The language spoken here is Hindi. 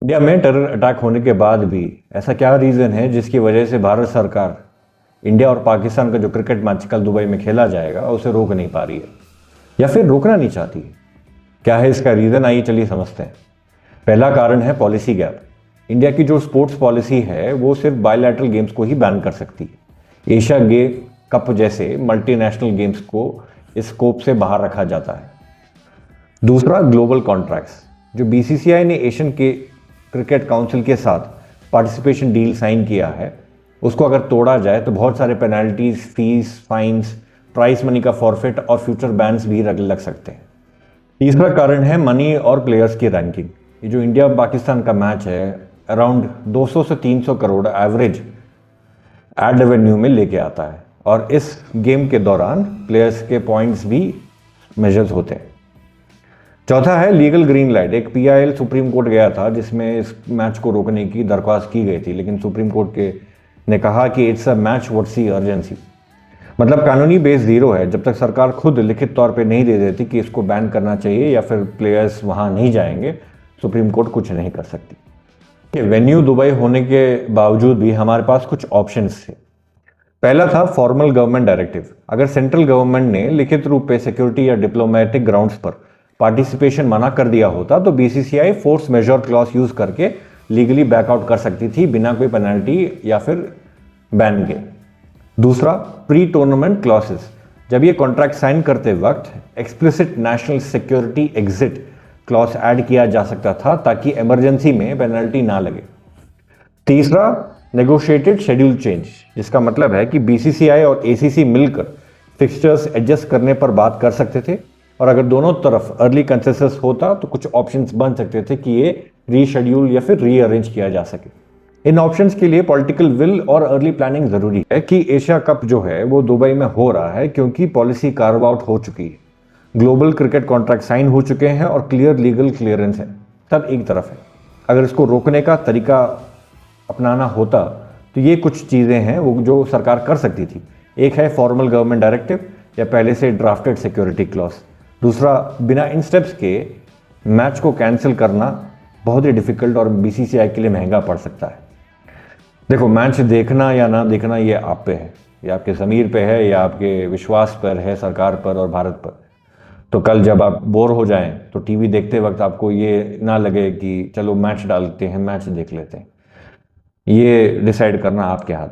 इंडिया में टेरर अटैक होने के बाद भी ऐसा क्या रीज़न है जिसकी वजह से भारत सरकार इंडिया और पाकिस्तान का जो क्रिकेट मैच कल दुबई में खेला जाएगा उसे रोक नहीं पा रही है या फिर रोकना नहीं चाहती है? क्या है इसका रीज़न, आइए चलिए समझते हैं। पहला कारण है पॉलिसी गैप। इंडिया की जो स्पोर्ट्स पॉलिसी है वो सिर्फ बायलैटरल गेम्स को ही बैन कर सकती है। एशिया कप जैसे मल्टीनेशनल गेम्स को इस स्कोप से बाहर रखा जाता है। दूसरा, ग्लोबल कॉन्ट्रैक्ट्स। जो बीसीसीआई ने एशियन के क्रिकेट काउंसिल के साथ पार्टिसिपेशन डील साइन किया है उसको अगर तोड़ा जाए तो बहुत सारे penalties, fees, fines, price money का फॉरफिट और फ्यूचर बैन्स भी लग सकते हैं। तीसरा कारण है मनी और प्लेयर्स की रैंकिंग। ये जो इंडिया पाकिस्तान का मैच है अराउंड 200 से 300 करोड़ एवरेज एड रेवेन्यू में लेके आता है और इस गेम के दौरान प्लेयर्स के पॉइंट्स भी मेजर्स होते हैं। चौथा है लीगल ग्रीन लाइट। एक पीआईएल सुप्रीम कोर्ट गया था जिसमें इस मैच को रोकने की दरख्वास्त की गई थी, लेकिन सुप्रीम कोर्ट ने कहा कि it's a match what's the urgency. मतलब कानूनी बेस जीरो है जब तक सरकार खुद लिखित तौर पे नहीं दे देती कि इसको बैन करना चाहिए या फिर प्लेयर्स वहां नहीं जाएंगे, सुप्रीम कोर्ट कुछ नहीं कर सकती। वेन्यू दुबई होने के बावजूद भी हमारे पास कुछ ऑप्शंस थे। पहला था फॉर्मल गवर्नमेंट डायरेक्टिव। अगर सेंट्रल गवर्नमेंट ने लिखित रूप पे सिक्योरिटी या डिप्लोमेटिक ग्राउंड्स पर पार्टिसिपेशन मना कर दिया होता तो BCCI force majeure clause use करके लीगली बैकआउट कर सकती थी बिना कोई पेनल्टी या फिर बैन के। दूसरा, प्री टूर्नामेंट क्लॉसेस। जब ये कॉन्ट्रैक्ट साइन करते वक्त explicit national security exit clause add किया जा सकता था ताकि इमरजेंसी में पेनल्टी ना लगे। तीसरा, नेगोशिएटेड शेड्यूल चेंज, जिसका मतलब है कि बीसीसीआई और एसीसी मिलकर फिक्सचर्स एडजस्ट करने पर बात कर सकते थे और अगर दोनों तरफ अर्ली कंसेंसस होता तो कुछ ऑप्शंस बन सकते थे कि ये रीशेड्यूल या फिर रीअरेंज किया जा सके। इन ऑप्शंस के लिए पॉलिटिकल विल और अर्ली प्लानिंग जरूरी है कि एशिया कप जो है वो दुबई में हो रहा है क्योंकि पॉलिसी कार्व आउट हो चुकी है, ग्लोबल क्रिकेट कॉन्ट्रैक्ट साइन हो चुके हैं और क्लियर लीगल क्लियरेंस है। तब एक तरफ है। अगर इसको रोकने का तरीका अपनाना होता तो ये कुछ चीज़ें हैं वो जो सरकार कर सकती थी। एक है फॉर्मल गवर्नमेंट डायरेक्टिव या पहले से ड्राफ्टेड सिक्योरिटी क्लॉज। दूसरा, बिना इन स्टेप्स के मैच को कैंसिल करना बहुत ही डिफिकल्ट और बीसीसीआई के लिए महंगा पड़ सकता है। देखो, मैच देखना या ना देखना ये आप पे है, ये आपके ज़मीर पे है या आपके विश्वास पर है, सरकार पर और भारत पर। तो कल जब आप बोर हो जाएं तो टीवी देखते वक्त आपको ये ना लगे कि चलो मैच डालते हैं, मैच देख लेते हैं। ये डिसाइड करना आपके हाथ।